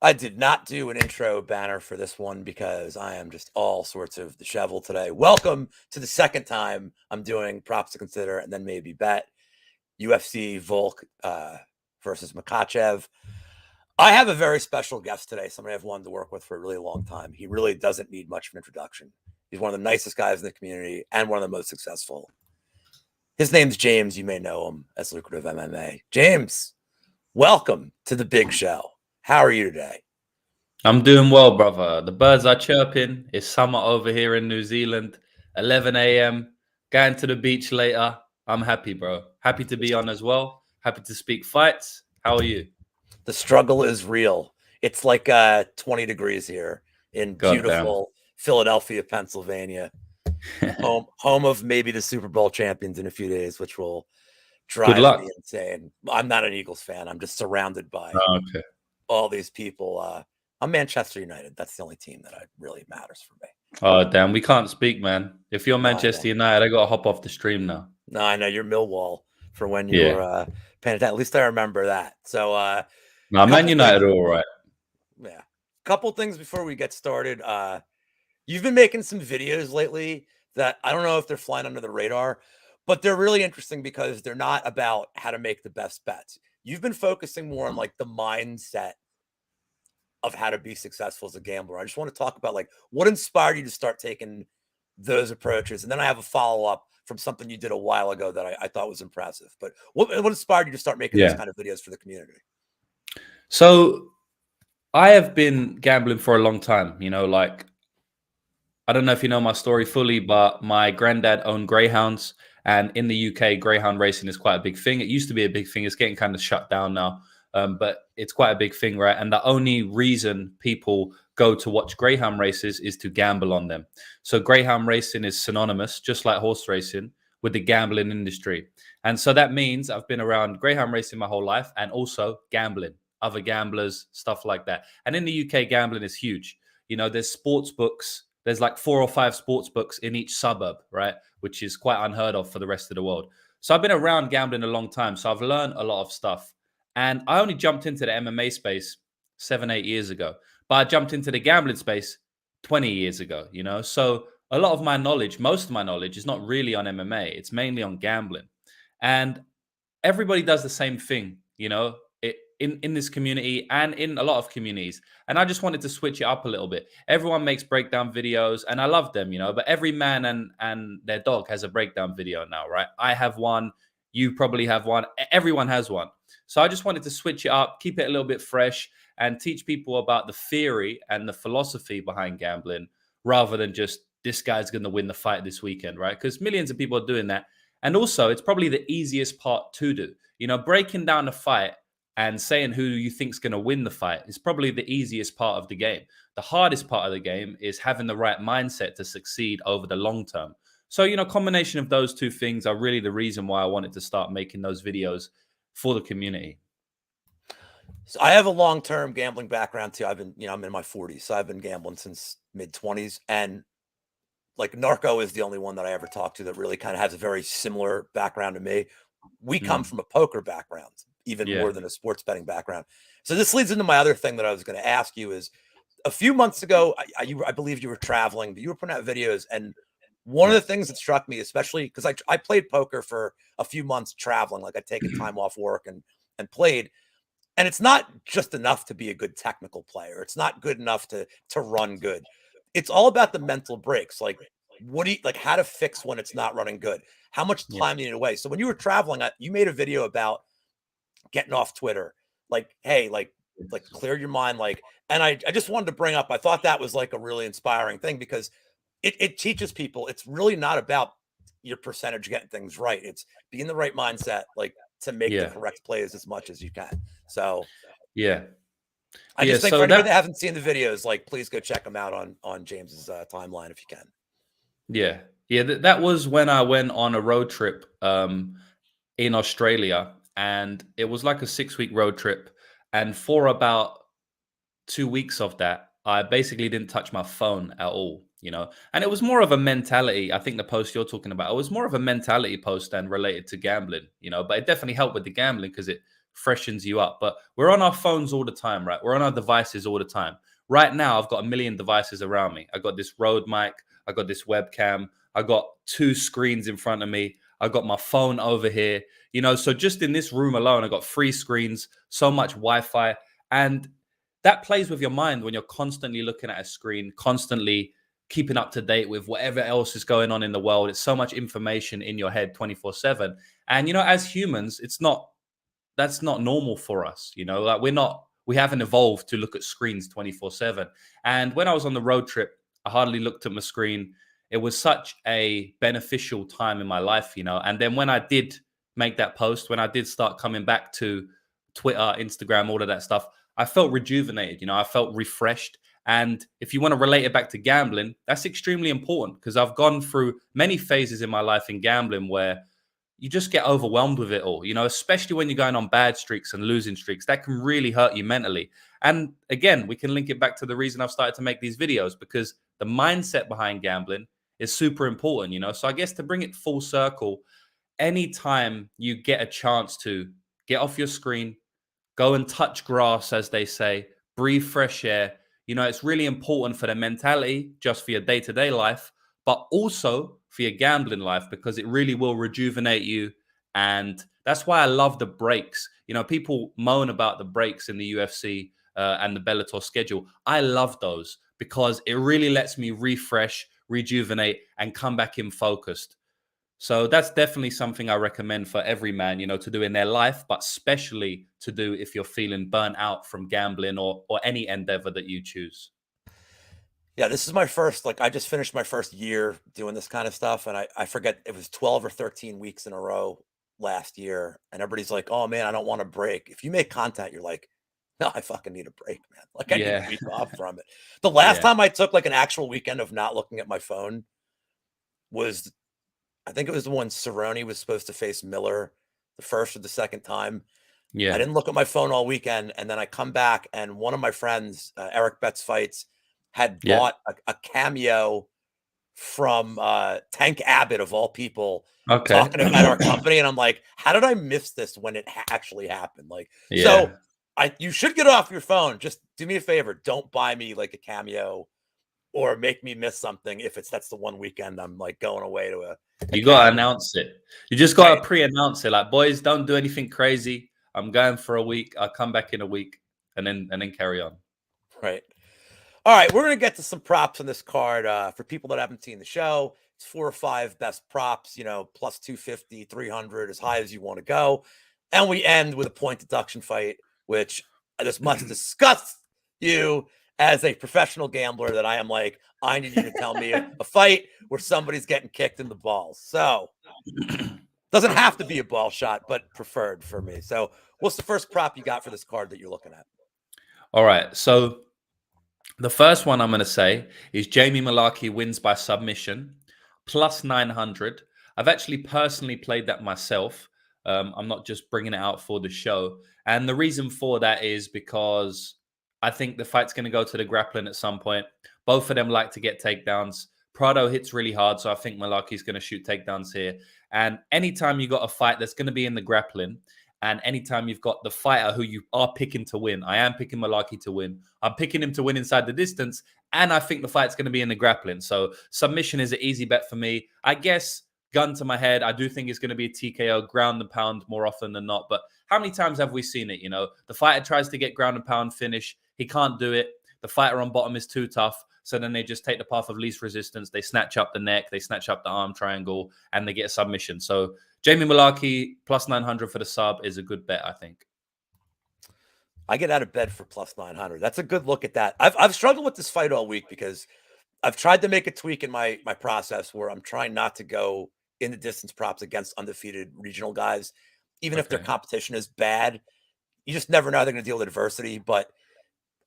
I did not do an intro banner for this one because I am just all sorts of disheveled today. Welcome to the second time I'm doing props to consider and then maybe bet UFC Volk versus Makhachev. I have a very special guest today, somebody I've wanted to work with for a really long time. He really doesn't need much of an introduction. He's one of the nicest guys in the community and one of the most successful. His name's James. You may know him as Lucrative MMA. James, welcome to the big show. How are you today? I'm doing well, brother. The birds are chirping. It's summer over here in New Zealand. 11 a.m. Going to the beach later. I'm happy, bro. Happy to be on as well. Happy to speak fights. How are you? The struggle is real. It's like 20 degrees here in God damn. beautiful Philadelphia, Pennsylvania. home of maybe the Super Bowl champions in a few days, which will Good drive luck. me insane. I'm not an Eagles fan. I'm just surrounded by Oh, okay. all these people. I'm Manchester United. That's the only team that really matters for me. Oh, damn. We can't speak, man. If you're No, Manchester United, I got to hop off the stream now. No, I know you're Millwall for when you were paying attention. At least I remember that. So, no, Man United are all right. Yeah. Couple things before we get started. You've been making some videos lately that I don't know if they're flying under the radar, but they're really interesting because they're not about how to make the best bets. You've been focusing more on like the mindset of how to be successful as a gambler. I just want to talk about like what inspired you to start taking those approaches. And then I have a follow-up from something you did a while ago that I thought was impressive. But what inspired you to start making those kind of videos for the community? So I have been gambling for a long time, like, I don't know if you know my story fully, but my granddad owned greyhounds. And in the UK, greyhound racing is quite a big thing. It used to be a big thing. It's getting kind of shut down now. But it's quite a big thing, right? And the only reason people go to watch greyhound races is to gamble on them. So greyhound racing is synonymous, just like horse racing, with the gambling industry. And so that means I've been around greyhound racing my whole life and also gambling, other gamblers, stuff like that. And in the UK, gambling is huge. There's sports books. There's like 4 or 5 sports books in each suburb, right? Which is quite unheard of for the rest of the world. So I've been around gambling a long time. So I've learned a lot of stuff. And I only jumped into the MMA space 7, 8 years ago. But I jumped into the gambling space 20 years ago, So a lot of my knowledge, most of my knowledge is not really on MMA. It's mainly on gambling. And everybody does the same thing, in this community and in a lot of communities. And I just wanted to switch it up a little bit. Everyone makes breakdown videos and I love them, but every man and their dog has a breakdown video now, right? I have one. You probably have one. Everyone has one. So I just wanted to switch it up, keep it a little bit fresh and teach people about the theory and the philosophy behind gambling rather than just this guy's going to win the fight this weekend, right? Because millions of people are doing that. And also, it's probably the easiest part to do. Breaking down a fight and saying who you think's going to win the fight is probably the easiest part of the game. The hardest part of the game is having the right mindset to succeed over the long term. So, combination of those two things are really the reason why I wanted to start making those videos for the community. So I have a long-term gambling background too. I've been, I'm in my 40s, so I've been gambling since mid-20s. And like Narco is the only one that I ever talked to that really kind of has a very similar background to me. We come from a poker background, even more than a sports betting background. So this leads into my other thing that I was going to ask you is a few months ago, I believe you were traveling, but you were putting out videos. And one of the things that struck me, especially because I played poker for a few months traveling, like I'd taken time off work and played. And it's not just enough to be a good technical player. It's not good enough to run good. It's all about the mental breaks. Like, how to fix when it's not running good? How much time do you need away? So when you were traveling, you made a video about getting off Twitter. Like, hey, like clear your mind. And I just wanted to bring up, I thought that was like a really inspiring thing because it teaches people it's really not about your percentage getting things right. It's being in the right mindset, like to make the correct plays as much as you can. So I just think for anybody that hasn't seen the videos, like please go check them out on James's timeline if you can. That was when I went on a road trip in Australia, and it was like a 6-week road trip. And for about 2 weeks of that, I basically didn't touch my phone at all, and it was more of a mentality. I think the post you're talking about, it was more of a mentality post than related to gambling, but it definitely helped with the gambling because it freshens you up. But we're on our phones all the time, right? We're on our devices all the time. Right now, I've got a million devices around me. I got this Rode mic. I got this webcam. I got 2 screens in front of me. I got my phone over here. So just in this room alone, I got 3 screens, so much Wi-Fi. And that plays with your mind when you're constantly looking at a screen, constantly keeping up to date with whatever else is going on in the world. It's so much information in your head 24/7. And, as humans, that's not normal for us. Like we haven't evolved to look at screens 24/7. And when I was on the road trip, I hardly looked at my screen. It was such a beneficial time in my life. And then when I did make that post, when I did start coming back to Twitter, Instagram, all of that stuff, I felt rejuvenated. I felt refreshed. And if you want to relate it back to gambling, that's extremely important, because I've gone through many phases in my life in gambling where you just get overwhelmed with it all, especially when you're going on bad streaks and losing streaks. That can really hurt you mentally. And again, we can link it back to the reason I've started to make these videos, because the mindset behind gambling is super important. So I guess to bring it full circle, anytime you get a chance to get off your screen, go and touch grass, as they say, breathe fresh air. It's really important for the mentality, just for your day-to-day life, but also for your gambling life, because it really will rejuvenate you. And that's why I love the breaks. People moan about the breaks in the UFC and the Bellator schedule. I love those because it really lets me refresh, rejuvenate, and come back in focused. So that's definitely something I recommend for every man, to do in their life, but especially to do if you're feeling burnt out from gambling or any endeavor that you choose. Yeah, this is my first, I just finished my first year doing this kind of stuff. And I forget, it was 12 or 13 weeks in a row last year. And everybody's like, oh man, I don't want to break. If you make content, you're like, no, I fucking need a break, man. I need a Yeah. week off from it. The last Yeah. time I took an actual weekend of not looking at my phone was, I think it was the one Cerrone was supposed to face Miller the first or the second time. I Yeah. didn't look at my phone all weekend, and then I come back, and one of my friends, Eric Betts Fights, had Yeah. bought a cameo from Tank Abbott, of all people, Okay. talking about our company, and I'm like, how did I miss this when it actually happened? Yeah. So you should get off your phone. Just do me a favor, don't buy me a cameo or make me miss something if that's the one weekend I'm going away to a You got to cabin. announce it. You just got to pre-announce it. Like, boys, don't do anything crazy. I'm going for a week. I'll come back in a week and then carry on. Right. All right, we're going to get to some props on this card for people that haven't seen the show. It's 4 or 5 best props, plus 250, 300, as high as you want to go. And we end with a point deduction fight, which this must disgust you as a professional gambler that I am I need you to tell me a fight where somebody's getting kicked in the balls. So, doesn't have to be a ball shot, but preferred for me. So, what's the first prop you got for this card that you're looking at? All right. So the first one I'm going to say is Jamie Mullarkey wins by submission, plus 900. I've actually personally played that myself. I'm not just bringing it out for the show. And the reason for that is because I think the fight's going to go to the grappling at some point. Both of them like to get takedowns. Prado hits really hard, so I think Mullarkey's going to shoot takedowns here. And anytime you got a fight that's going to be in the grappling, and anytime you've got the fighter who you are picking to win, I am picking Mullarkey to win. I'm picking him to win inside the distance, and I think the fight's going to be in the grappling. So submission is an easy bet for me. I guess, gun to my head, I do think it's going to be a TKO, ground and pound more often than not. But how many times have we seen it? The fighter tries to get ground and pound finish. He can't do it. The fighter on bottom is too tough. So then they just take the path of least resistance. They snatch up the neck. They snatch up the arm triangle, and they get a submission. So Jamie Mullarkey plus 900 for the sub is a good bet, I think. I get out of bed for plus 900. That's a good look at that. I've struggled with this fight all week because I've tried to make a tweak in my process where I'm trying not to go in the distance props against undefeated regional guys, even if their competition is bad. You just never know they're going to deal with adversity. But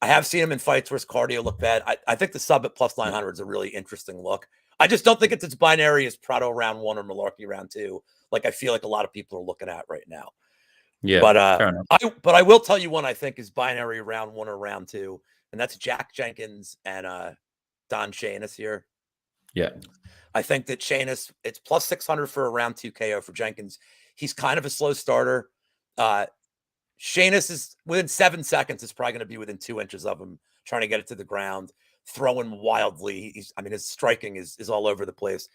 I have seen him in fights where his cardio looked bad. I think the sub at plus 900 is a really interesting look. I just don't think it's as binary as Prado round 1 or Mullarkey round 2. I feel like a lot of people are looking at right now. Yeah, but I will tell you one I think is binary round 1 or round 2, and that's Jack Jenkins and Don Shainis here. Yeah. I think that Shainis, it's plus 600 for a round 2 KO for Jenkins. He's kind of a slow starter. Sheamus is within 7 seconds. It's probably going to be within 2 inches of him, trying to get it to the ground, throwing wildly. I mean, his striking is all over the place.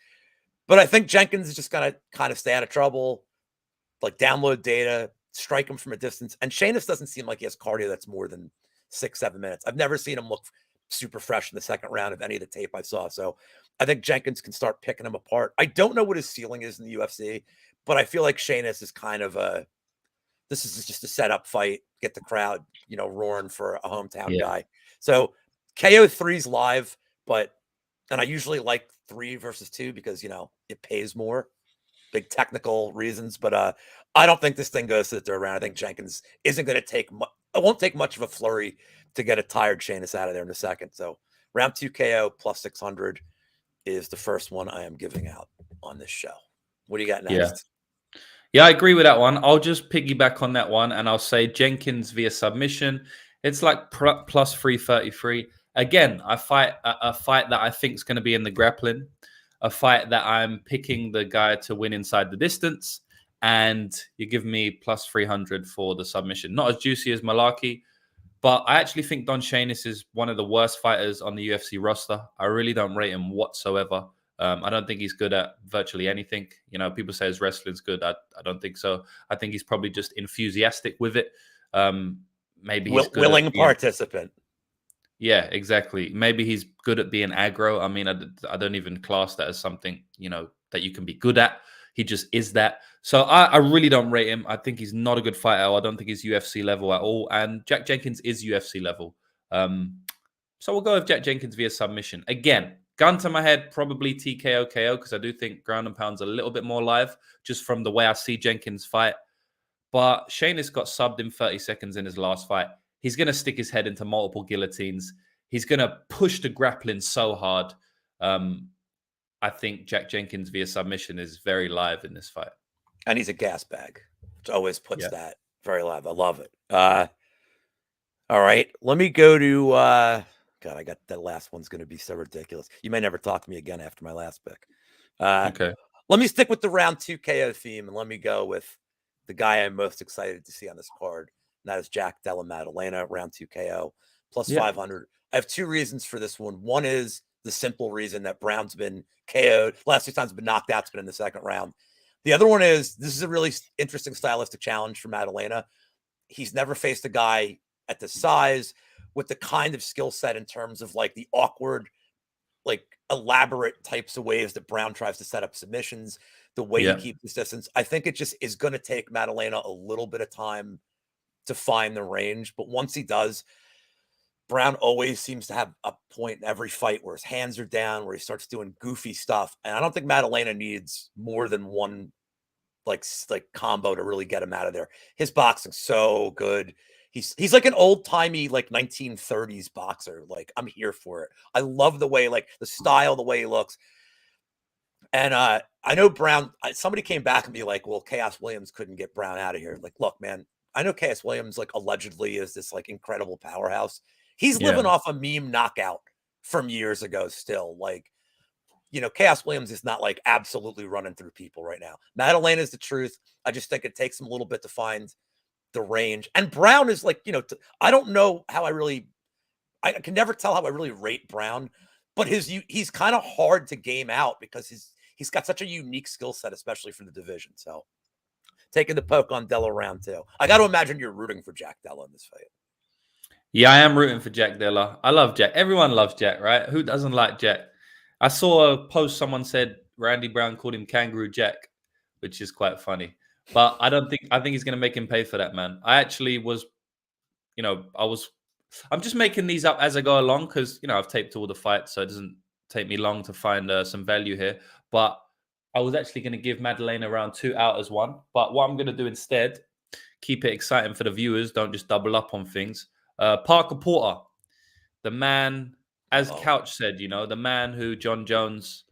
But I think Jenkins is just going to kind of stay out of trouble, like download data, strike him from a distance. And Sheamus doesn't seem like he has cardio that's more than 6-7 minutes. I've never seen him look super fresh in the second round of any of the tape I saw. So I think Jenkins can start picking him apart. I don't know what his ceiling is in the UFC, but I feel like Sheamus is kind of this is just a setup fight, get the crowd, roaring for a hometown guy. So KO3's live, and I usually like 3 versus 2 because, it pays more, big technical reasons. But I don't think this thing goes to the third round. I think Jenkins isn't going to it won't take much of a flurry to get a tired Sheamus out of there in a second. So round 2 KO plus 600 is the first one I am giving out on this show. What do you got next? Yeah, I agree with that one. I'll just piggyback on that one, and I'll say Jenkins via submission. It's like plus 333. Again, a fight that I think is going to be in the grappling, a fight that I'm picking the guy to win inside the distance, and you give me plus 300 for the submission. Not as juicy as Malarkey, but I actually think Don Sheamus is one of the worst fighters on the UFC roster. I really don't rate him whatsoever. I don't think he's good at virtually anything. People say his wrestling's good. I don't think so. I think he's probably just enthusiastic with it. Maybe he's good willing participant. Yeah, exactly. Maybe he's good at being aggro. I mean, I don't even class that as something, that you can be good at. He just is that. So I really don't rate him. I think he's not a good fighter. I don't think he's UFC level at all. And Jack Jenkins is UFC level. So we'll go with Jack Jenkins via submission. Again, gun to my head, probably TKO KO, because I do think ground and pound's a little bit more live just from the way I see Jenkins fight. But Sheamus got subbed in 30 seconds in his last fight. He's going to stick his head into multiple guillotines. He's going to push the grappling so hard. I think Jack Jenkins via submission is very live in this fight. And he's a gas bag, which always puts that very live. I love it. All right. Let me go to God, I got that last one's going to be so ridiculous. You may never talk to me again after my last pick. Okay. Let me stick with the round 2 KO theme, and let me go with the guy I'm most excited to see on this card. And that is Jack Della Maddalena, round 2 KO, plus 500. I have 2 reasons for this one. One is the simple reason that Brown's been KO'd. Last 2 times been knocked out, it's been in the second round. The other one is this is a really interesting stylistic challenge for Maddalena. He's never faced a guy at the size with the kind of skill set in terms of like the awkward, like elaborate types of ways that Brown tries to set up submissions, the way he keeps his distance. I think it just is going to take Maddalena a little bit of time to find the range. But once he does, Brown always seems to have a point in every fight where his hands are down, where he starts doing goofy stuff. And I don't think Maddalena needs more than one like combo to really get him out of there. His boxing's so good. He's like an old-timey like 1930s boxer. Like, I'm here for it. I love the way, like the style, the way he looks. And I know Brown, somebody came back and be like, well, Chaos Williams couldn't get Brown out of here. Like, look, man, I know Chaos Williams like allegedly is this like incredible powerhouse. He's living off a meme knockout from years ago still. Like, Chaos Williams is not like absolutely running through people right now. Maddalena is the truth. I just think it takes him a little bit to find the range. And Brown is like, I don't know how I can never tell how I really rate Brown, but he's kind of hard to game out because he's got such a unique skill set, especially for the division. So taking the poke on Della round 2. I got to imagine you're rooting for Jack Della in this fight. Yeah, I am rooting for Jack Della. I love Jack. Everyone loves Jack, right? Who doesn't like Jack? I saw a post, someone said Randy Brown called him Kangaroo Jack, which is quite funny. But I think he's going to make him pay for that, man. I actually was, I'm just making these up as I go along because, I've taped all the fights, so it doesn't take me long to find some value here. But I was actually going to give Maddalena round 2 out as one. But what I'm going to do instead, keep it exciting for the viewers, don't just double up on things. Parker Porter, the man, as Couch said, the man who John Jones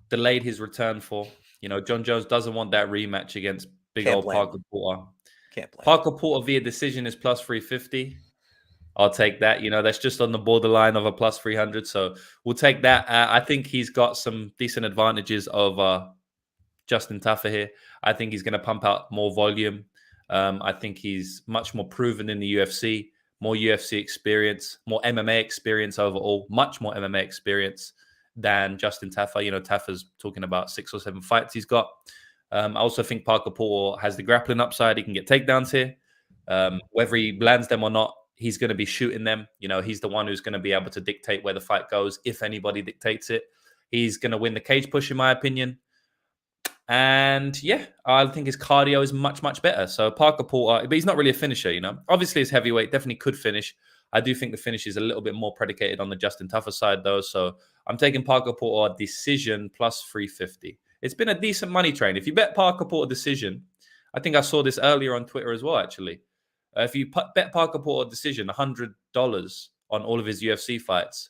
delayed his return for. John Jones doesn't want that rematch against old Parker Porter. Can't blame Parker Porter via decision is plus 350. I'll take that. That's just on the borderline of a plus 300. So we'll take that. I think he's got some decent advantages over Justin Taffer here. I think he's going to pump out more volume. I think he's much more proven in the UFC, more UFC experience, more MMA experience overall, much more MMA experience than Justin Taffa. You know, Taffa's talking about 6 or 7 fights he's got. I also think Parker Porter has the grappling upside. He can get takedowns here. Whether he lands them or not, he's going to be shooting them. You know, he's the one who's going to be able to dictate where the fight goes, if anybody dictates it. He's going to win the cage push, in my opinion. And yeah, I think his cardio is much, much better. So Parker Porter, but he's not really a finisher, you know. Obviously, his heavyweight definitely could finish. I do think the finish is a little bit more predicated on the Justin Taffa side, though. So I'm taking Parker Porter decision plus 350. It's been a decent money train. If you bet Parker Porter decision, I think I saw this earlier on Twitter as well, actually. If you bet Parker Porter decision $100 on all of his UFC fights,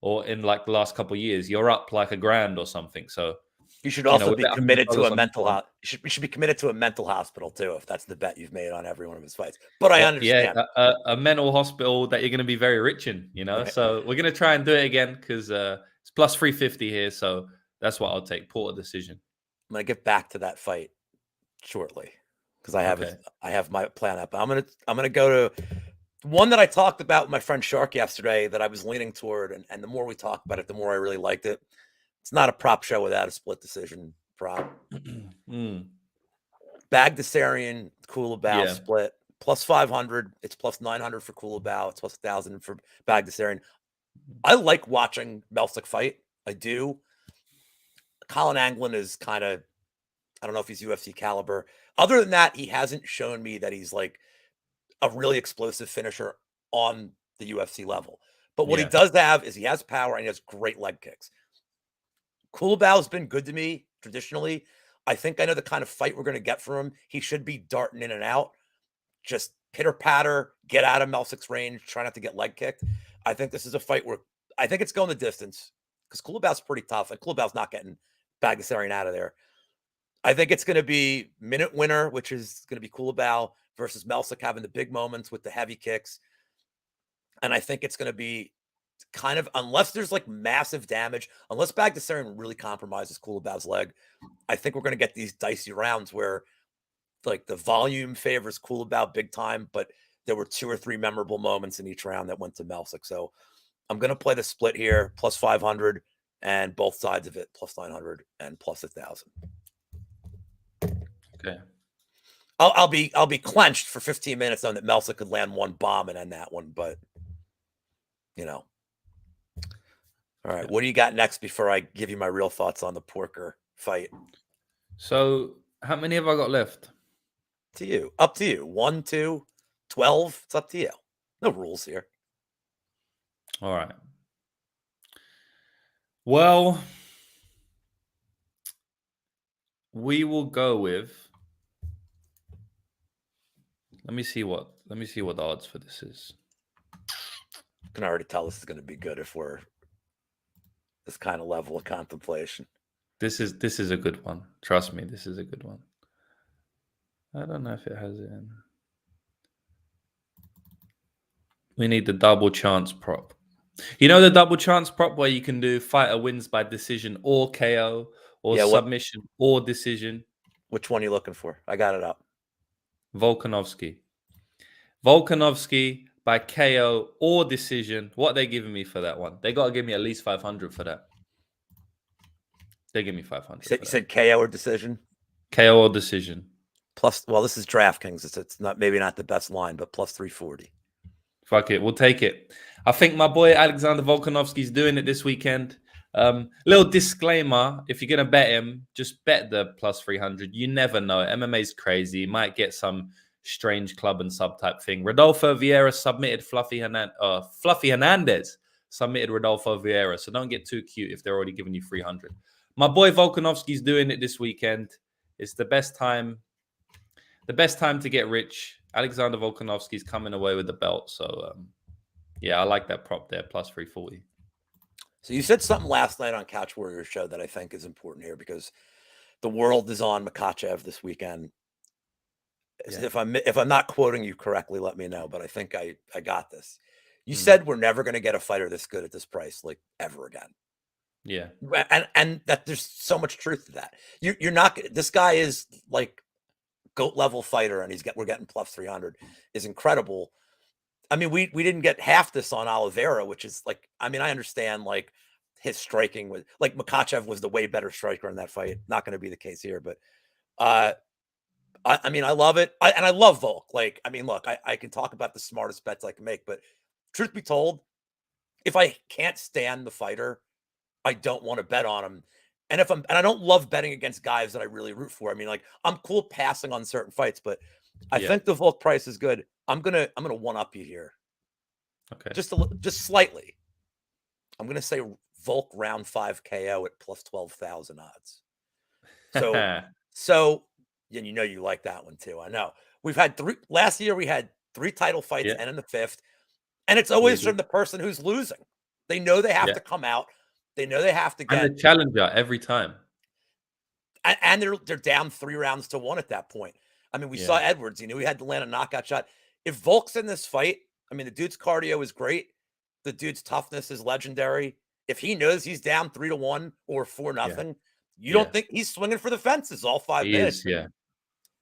or in like the last couple of years, you're up like $1,000 or something. So you should also be committed to a mental hospital. You should be committed to a mental hospital too, if that's the bet you've made on every one of his fights. But I understand. Yeah, a mental hospital that you're going to be very rich in, you know. Right. So we're going to try and do it again because it's plus 350 here. So that's what I'll take. Porter decision. I'm going to get back to that fight shortly because I have my plan up. I'm gonna go to one that I talked about with my friend Shark yesterday that I was leaning toward, and the more we talk about it, the more I really liked it. It's not a prop show without a split decision prop. Bagdasarian Kulabau split plus 500. It's plus 900 for Kulabau. It's plus 1,000 for Bagdasarian. I like watching Melsick fight. I do. Colin Anglin is kind of, I don't know if he's UFC caliber. Other than that, he hasn't shown me that he's like a really explosive finisher on the UFC level. But what he does have is he has power and he has great leg kicks. Kulabau's been good to me traditionally. I think I know the kind of fight we're going to get from him. He should be darting in and out, just pitter patter, get out of Melsick's range, try not to get leg kicked. I think this is a fight where I think it's going the distance because Kulabau's pretty tough, and Kulabau's not getting Bagdasarian out of there. I think it's going to be minute winner, which is going to be Kulabau versus Melsick having the big moments with the heavy kicks. And I think it's going to be kind of, unless there's like massive damage, unless Bagdasarian really compromises Kulabau's leg, I think we're going to get these dicey rounds where like the volume favors Kulabau big time, but there were 2 or 3 memorable moments in each round that went to Melsick. So I'm going to play the split here, plus 500, and both sides of it, plus 900 and plus 1,000. Okay. I'll be clenched for 15 minutes on that Melsick could land one bomb and end that one, but you know. All right, what do you got next before I give you my real thoughts on the Porker fight? So, how many have I got left? To you. Up to you. 1, 2, 12. It's up to you. No rules here. All right. Well, we will go with. Let me see what the odds for this is. I can already tell this is going to be good if we're this kind of level of contemplation. This is a good one. Trust me, this is a good one. I don't know if it has it in. We need the double chance prop. You know the double chance prop where you can do fighter wins by decision or KO or submission or decision. Which one are you looking for? I got it up. Volkanowski by KO or decision. What are they giving me for that one? They got to give me at least 500 for that. They give me 500. You said KO or decision? KO or decision. Plus, well, this is DraftKings. It's not maybe not the best line, but plus 340. Fuck it, we'll take it. I think my boy Alexander Volkanovski's doing it this weekend. Little disclaimer: if you're gonna bet him, just bet the plus 300. You never know. MMA's crazy. You might get some strange club and sub type thing. Rodolfo Vieira submitted Fluffy Hernandez submitted Rodolfo Vieira. So don't get too cute if they're already giving you 300. My boy Volkanovski's doing it this weekend. It's the best time to get rich. Alexander Volkanovski's coming away with the belt. So, yeah, I like that prop there, plus 340. So you said something last night on Couch Warrior Show that I think is important here because the world is on Makhachev this weekend. Yeah. If I'm not quoting you correctly, let me know. But I think I got this. You said we're never going to get a fighter this good at this price, like ever again. Yeah, and that there's so much truth to that. You're not. This guy is like GOAT level fighter, and we're getting plus 300 is incredible. I mean, we didn't get half this on Oliveira, which is like, I mean, I understand like his striking was like Makhachev was the way better striker in that fight. Not going to be the case here, but uh, I mean, I love it, and I love Volk. Like, I mean, look, I can talk about the smartest bets I can make, but truth be told, if I can't stand the fighter, I don't want to bet on him. And I don't love betting against guys that I really root for. I mean, like I'm cool passing on certain fights, but I Yeah. think the Volk price is good. I'm gonna one up you here, Okay. just slightly. I'm gonna say Volk round 5 KO at plus 12,000 odds. So so and you know you like that one too. I know we've had last year. We had 3 title fights, Yeah. and in the 5th, and it's We always did. from the person who's losing. They know they have Yeah. to come out. They know they have to And the get, challenger every time. and they're down 3 rounds to 1 at that point. I mean, we saw Yeah. Edwards. He had to land a knockout shot. If Volk's in this fight, I mean, the dude's cardio is great. The dude's toughness is legendary. If he knows he's down 3-1 or 4-0, you Yeah. don't think he's swinging for the fences all 5 He minutes. is. Yeah.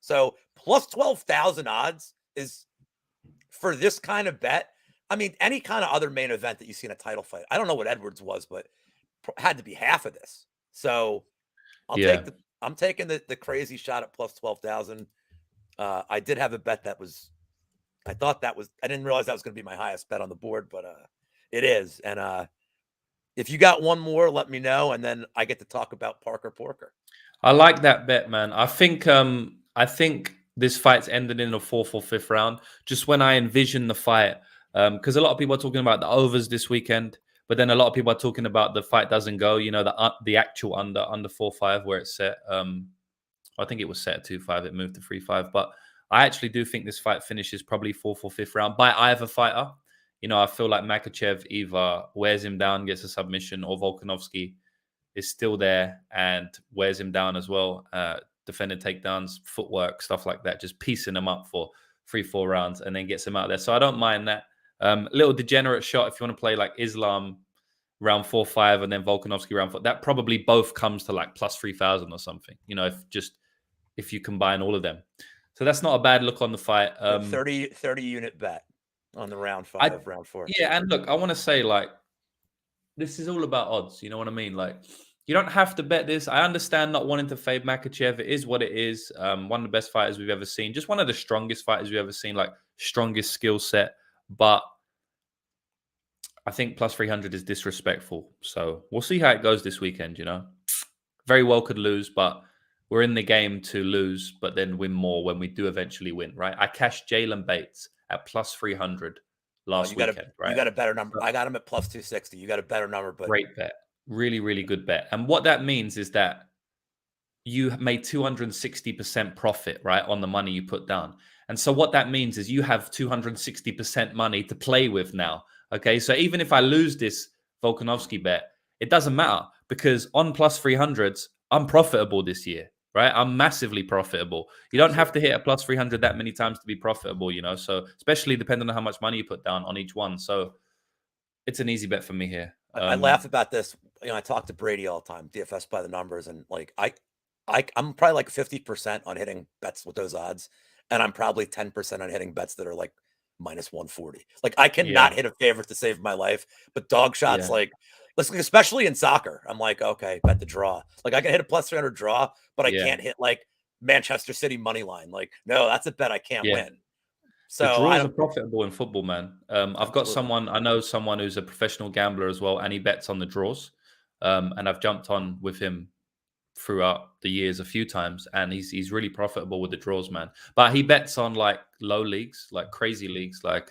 So plus 12,000 odds is for this kind of bet. I mean, any kind of other main event that you see in a title fight. I don't know what Edwards was, but had to be half of this. So Yeah. I'm taking the crazy shot at plus 12,000. I did have a bet that was, I didn't realize that was going to be my highest bet on the board, but it is. And if you got one more, let me know, and then I get to talk about Parker Porker. I like that bet, man. I think this fight's ended in a 4th or 5th round. Just when I envision the fight, because a lot of people are talking about the overs this weekend, but then a lot of people are talking about the fight doesn't go. You know, the actual under 4-5 where it's set. I think it was set at 2-5. It moved to 3-5, but I actually do think this fight finishes probably 4th or 5th round by either fighter. You know, I feel like Makhachev either wears him down, gets a submission, or Volkanovski is still there and wears him down as well. Defending takedowns, footwork, stuff like that, just piecing him up for 3-4 rounds and then gets him out of there. So I don't mind that. Little degenerate shot if you want to play like Islam round 4-5 and then Volkanovski round 4. That probably both comes to like plus 3,000 or something. You know, if you combine all of them. So that's not a bad look on the fight. 30 unit bet on the round 5, round 4. Yeah, and look, I want to say like this is all about odds. You know what I mean? Like you don't have to bet this. I understand not wanting to fade Makhachev. It is what it is. One of the best fighters we've ever seen. Just one of the strongest fighters we've ever seen. Like strongest skill set. But I think plus 300 is disrespectful. So we'll see how it goes this weekend. You know, very well could lose, but we're in the game to lose, but then win more when we do eventually win, right? I cashed Jalen Bates at plus 300 last weekend, right? You got a better number. I got him at plus 260. You got a better number, but great bet. Really, really good bet. And what that means is that you made 260% profit, right, on the money you put down. And so what that means is you have 260% money to play with now. Okay. So even if I lose this Volkanovski bet, it doesn't matter because on plus 300s, I'm profitable this year, right? I'm massively profitable. You don't have to hit a plus 300 that many times to be profitable, you know, so especially depending on how much money you put down on each one. So it's an easy bet for me here. I laugh about this. You know, I talk to Brady all the time, DFS by the numbers, and like I'm probably like 50% on hitting bets with those odds, and I'm probably 10% on hitting bets that are like minus 140. Like I cannot hit a favorite to save my life, but dog shots like listen, especially in soccer, I'm like, okay, bet the draw. Like I can hit a plus 300 draw, but I can't hit like Manchester City money line. Like, no, that's a bet I can't win. The So draws are profitable in football, man. I've got someone, I know someone who's a professional gambler as well, and he bets on the draws. And I've jumped on with him throughout the years a few times, and he's really profitable with the draws, man. But he bets on like low leagues, like crazy leagues, like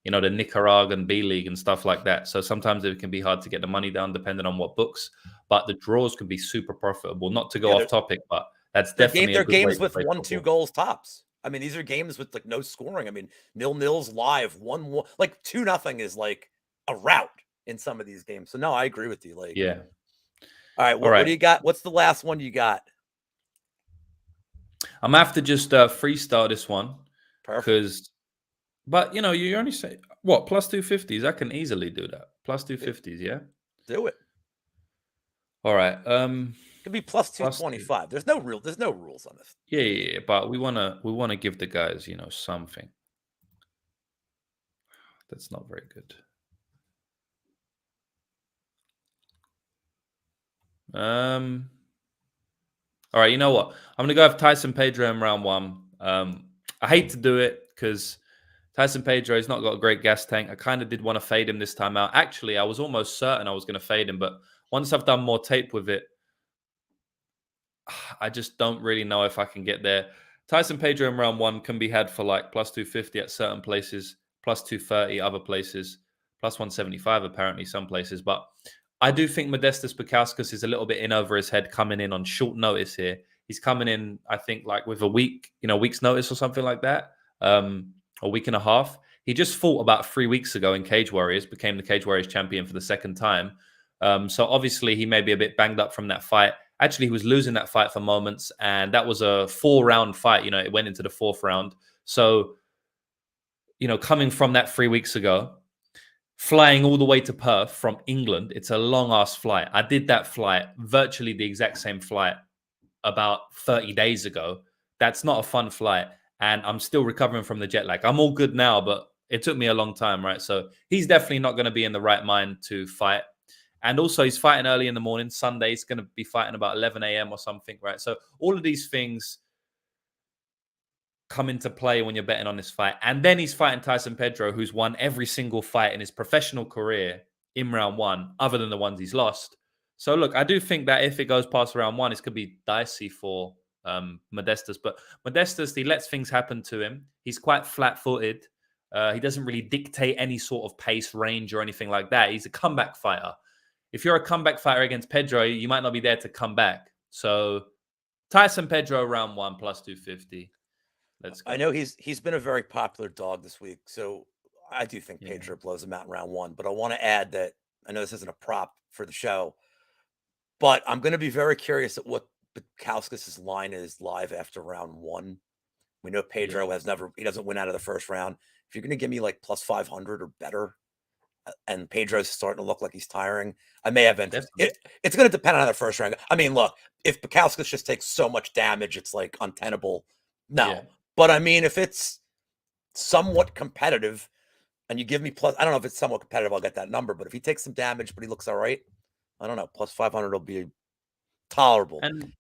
you know, the Nicaraguan B League and stuff like that. So sometimes it can be hard to get the money down depending on what books. But the draws can be super profitable. Not to go off topic, but that's definitely they're a good way games to with play 1-2 football. goals tops. I mean, these are games with like no scoring. I mean, 0-0's live, 1-1, like 2-0 is like a rout in some of these games. So no, I agree with you. Like, Yeah. All right, what do you got? What's the last one you got? I'm gonna have to just freestyle this one Perfect. but you know, you only say what plus 250s. I can easily do that. Plus 250s, yeah. Do it. All right. Could be plus Plus 225. There's no rules on this. yeah, but we wanna give the guys, something. That's not very good. All right, you know what? I'm gonna go with Tyson Pedro in round one. I hate to do it because Tyson Pedro's not got a great gas tank. I kind of did want to fade him this time out. Actually, I was almost certain I was going to fade him, but once I've done more tape with it, I just don't really know if I can get there. Tyson Pedro in round one can be had for like plus 250 at certain places, plus 230 other places, plus 175 apparently some places. But I do think Modestas Bukauskas is a little bit in over his head coming in on short notice here. He's coming in, I think, like with a week's notice or something like that, a week and a half. He just fought about 3 weeks ago in Cage Warriors, became the Cage Warriors champion for the second time. So obviously he may be a bit banged up from that fight. Actually, he was losing that fight for moments, and that was a 4-round fight. It went into the 4th round. So, coming from that 3 weeks ago, flying all the way to Perth from England, it's a long ass flight. I did that flight, virtually the exact same flight, about 30 days ago. That's not a fun flight, and I'm still recovering from the jet lag. I'm all good now, but it took me a long time, right? So he's definitely not going to be in the right mind to fight. And also, he's fighting early in the morning. Sunday, he's going to be fighting about 11 a.m. or something, right? So all of these things come into play when you're betting on this fight. And then he's fighting Tyson Pedro, who's won every single fight in his professional career in round one, other than the ones he's lost. So look, I do think that if it goes past round one, it's going to be dicey for Modestas. But Modestas, he lets things happen to him. He's quite flat-footed. He doesn't really dictate any sort of pace, range, or anything like that. He's a comeback fighter. If you're a comeback fighter against Pedro, you might not be there to come back. So Tyson Pedro round one plus 250. Let's go. I know he's been a very popular dog this week, so I do think Yeah. Pedro blows him out in round one. But I want to add that I know this isn't a prop for the show, but I'm going to be very curious at what Bukauskas' line is live after round one. We know Pedro he doesn't win out of the first round. If you're going to give me like plus 500 or better, and Pedro's starting to look like he's tiring, I may have interest. It's going to depend on the first round. I mean, look, if Bukauskas just takes so much damage, it's like untenable. No. Yeah. But I mean, if it's somewhat competitive and you give me plus, I don't know if it's somewhat competitive, I'll get that number. But if he takes some damage, but he looks all right, I don't know, plus 500 will be tolerable. And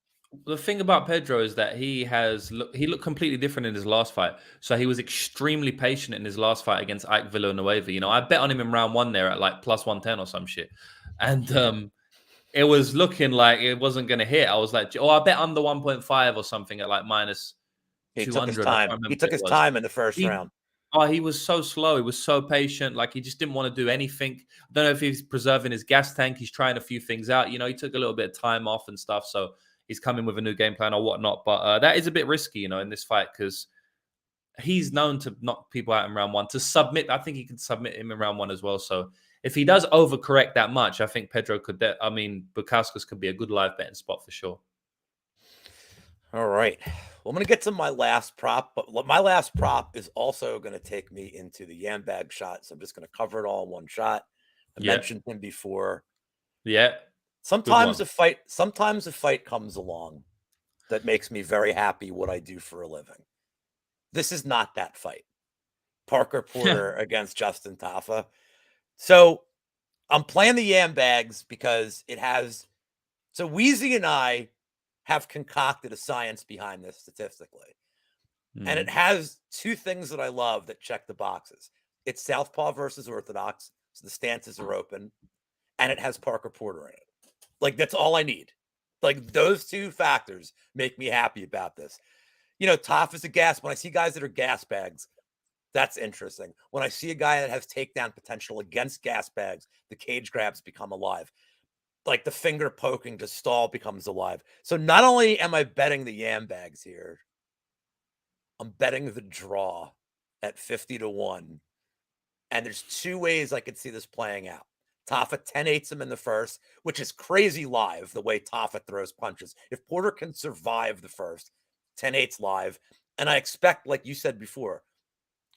the thing about Pedro is that he looked completely different in his last fight. So he was extremely patient in his last fight against Ike Villanueva. I bet on him in round one there at like plus 110 or some shit. And it was looking like it wasn't going to hit. I was like, I bet under 1.5 or something at like minus He 200. took his time. He took his time in the first round. He was so slow. He was so patient. Like he just didn't want to do anything. I don't know if he's preserving his gas tank. He's trying a few things out. He took a little bit of time off and stuff. So he's coming with a new game plan or whatnot. But that is a bit risky, in this fight because he's known to knock people out in round one. To submit, I think he can submit him in round one as well. So if he does overcorrect that much, I think Pedro could. Bukauskas could be a good live betting spot for sure. All right. Well, I'm going to get to my last prop, but my last prop is also going to take me into the yambag shot. So I'm just going to cover it all in one shot. I mentioned him before. Yeah. Sometimes a fight comes along that makes me very happy what I do for a living. This is not that fight. Parker Porter against Justin Tafa. So I'm playing the yambags because it has. So Wheezy and I have concocted a science behind this statistically. And it has two things that I love that check the boxes. It's Southpaw versus Orthodox, so the stances are open, and it has Parker Porter in it. Like, that's all I need. Like, those two factors make me happy about this. Toph is a gas. When I see guys that are gas bags, that's interesting. When I see a guy that has takedown potential against gas bags, the cage grabs become alive. Like the finger poking to stall becomes alive. So not only am I betting the yambags here, I'm betting the draw at 50-1. And there's two ways I could see this playing out. Tafa 10-8s him in the first, which is crazy live, the way Tafa throws punches. If Porter can survive the first, 10-8s live. And I expect, like you said before,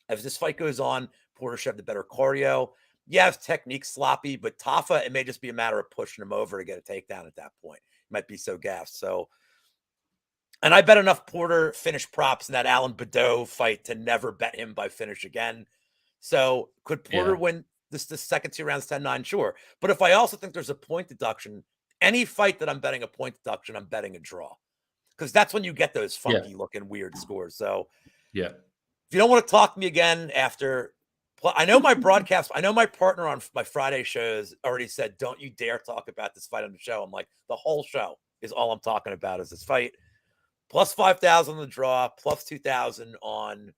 as this fight goes on, Porter should have the better cardio. Yeah, his technique's sloppy, but Tafa, it may just be a matter of pushing him over to get a takedown at that point. might be so gassed. So, and I bet enough Porter finish props in that Alan Badeau fight to never bet him by finish again. So could Porter win the second 2 rounds 10-9? Sure. But if I also think there's a point deduction, any fight that I'm betting a point deduction, I'm betting a draw. Because that's when you get those funky looking weird scores. So yeah. if you don't want to talk to me again after, I know my broadcast, I know my partner on my Friday shows already said, don't you dare talk about this fight on the show. I'm like, the whole show is all I'm talking about is this fight. Plus 5,000 on the draw, plus 2,000 on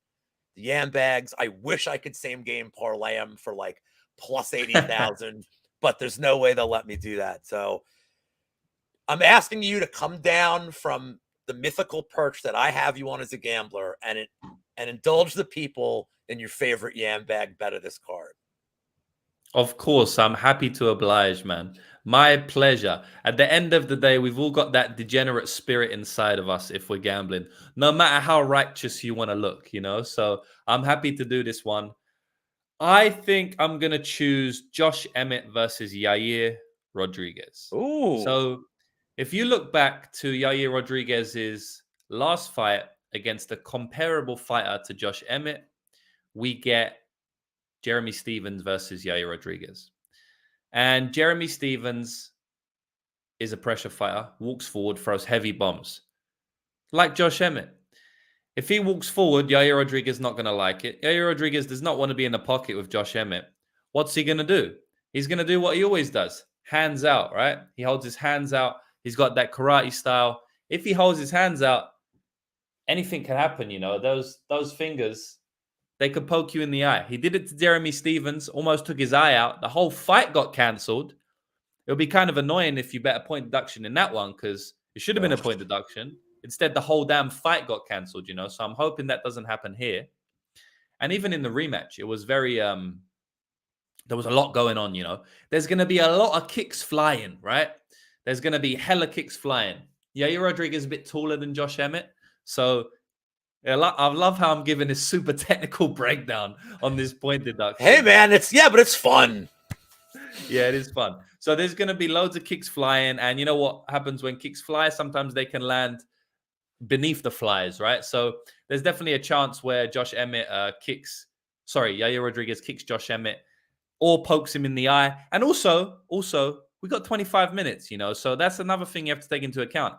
the yambags. I wish I could same game parlay them for like plus 80,000, but there's no way they'll let me do that. So I'm asking you to come down from the mythical perch that I have you on as a gambler and indulge the people in your favorite yambag bet of this card. Of course, I'm happy to oblige, man. My pleasure. At the end of the day, we've all got that degenerate spirit inside of us if we're gambling, no matter how righteous you want to look, you know? So I'm happy to do this one. I think I'm going to choose Josh Emmett versus Yair Rodriguez. Ooh. So if you look back to Yair Rodriguez's last fight against a comparable fighter to Josh Emmett, we get Jeremy Stephens versus Yair Rodriguez. And Jeremy Stephens is a pressure fighter, walks forward, throws heavy bombs. Like Josh Emmett. If he walks forward, Yair Rodriguez is not going to like it. Yair Rodriguez does not want to be in the pocket with Josh Emmett. What's he going to do? He's going to do what he always does. Hands out, right? He holds his hands out. He's got that karate style. If he holds his hands out, anything can happen, you know. Those fingers, they could poke you in the eye. He did it to Jeremy Stephens, almost took his eye out. The whole fight got cancelled. It'll be kind of annoying if you bet a point deduction in that one because it should have been a point deduction. Instead, the whole damn fight got cancelled, you know. So I'm hoping that doesn't happen here. And even in the rematch, it was very there was a lot going on, you know. There's going to be a lot of kicks flying, right? There's going to be hella kicks flying. Yair Rodriguez is a bit taller than Josh Emmett. So I love how I'm giving this super technical breakdown on this point deduction. Hey, man, but it's fun. Yeah, it is fun. So there's going to be loads of kicks flying. And you know what happens when kicks fly? Sometimes they can land beneath the flies, right? So there's definitely a chance where Yair Rodriguez kicks Josh Emmett or pokes him in the eye. And also, we got 25 minutes, you know, so that's another thing you have to take into account.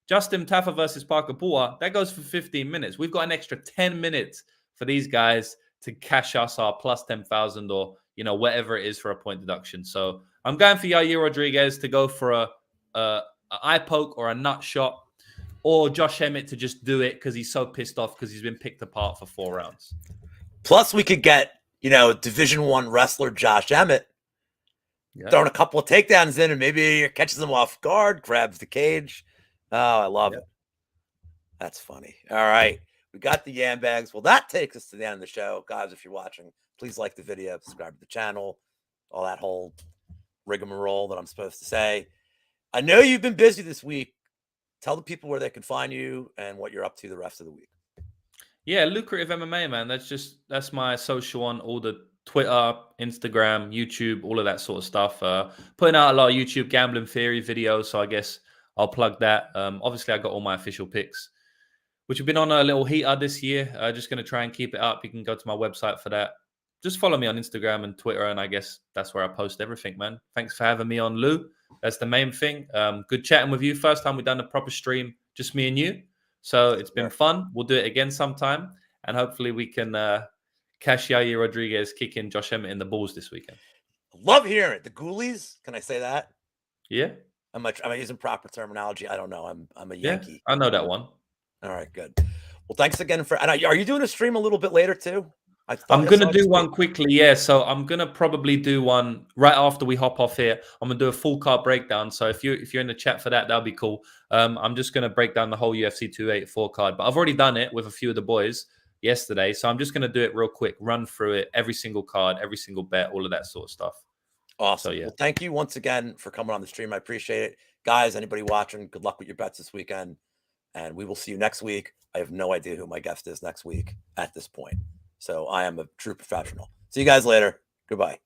Justin Tafa versus Parker Porter, that goes for 15 minutes. We've got an extra 10 minutes for these guys to cash us our plus 10,000 or, you know, whatever it is for a point deduction. So I'm going for Yair Rodriguez to go for a eye poke or a nut shot, or Josh Emmett to just do it because he's so pissed off because he's been picked apart for 4 rounds. Plus, we could get, you know, Division I wrestler Josh Emmett throwing a couple of takedowns in and maybe he catches him off guard, grabs the cage. Oh, I love it. That's funny. All right. We got the yambags. Well, that takes us to the end of the show. Guys, if you're watching, please like the video, subscribe to the channel, all that whole rigmarole that I'm supposed to say. I know you've been busy this week. Tell the people where they can find you and what you're up to the rest of the week. Yeah, Lucrative MMA, man. That's my social on all the Twitter, Instagram, YouTube, all of that sort of stuff. Putting out a lot of YouTube gambling theory videos, so I guess I'll plug that. Obviously, I got all my official picks, which have been on a little heater this year. Just going to try and keep it up. You can go to my website for that. Just follow me on Instagram and Twitter, and I guess that's where I post everything, man. Thanks for having me on, Lou. That's the main thing. Good chatting with you. First time we've done a proper stream, just me and you. So it's been fun. We'll do it again sometime, and hopefully we can cash Yair Rodriguez kicking Josh Emmett in the balls this weekend. Love hearing it. The ghoulies. Can I say that? Yeah. Am I using proper terminology? I don't know. I'm a Yankee. I know that one. All right, good. Well, thanks again and are you doing a stream a little bit later too? I'm going to do one quickly, yeah. So I'm going to probably do one right after we hop off here. I'm going to do a full card breakdown. So if you're in the chat for that, that'll be cool. I'm just going to break down the whole UFC 284 card. But I've already done it with a few of the boys yesterday. So I'm just going to do it real quick, run through it, every single card, every single bet, all of that sort of stuff. Awesome. So, yeah. Well, thank you once again for coming on the stream. I appreciate it. Guys, anybody watching, good luck with your bets this weekend. And we will see you next week. I have no idea who my guest is next week at this point. So I am a true professional. See you guys later. Goodbye.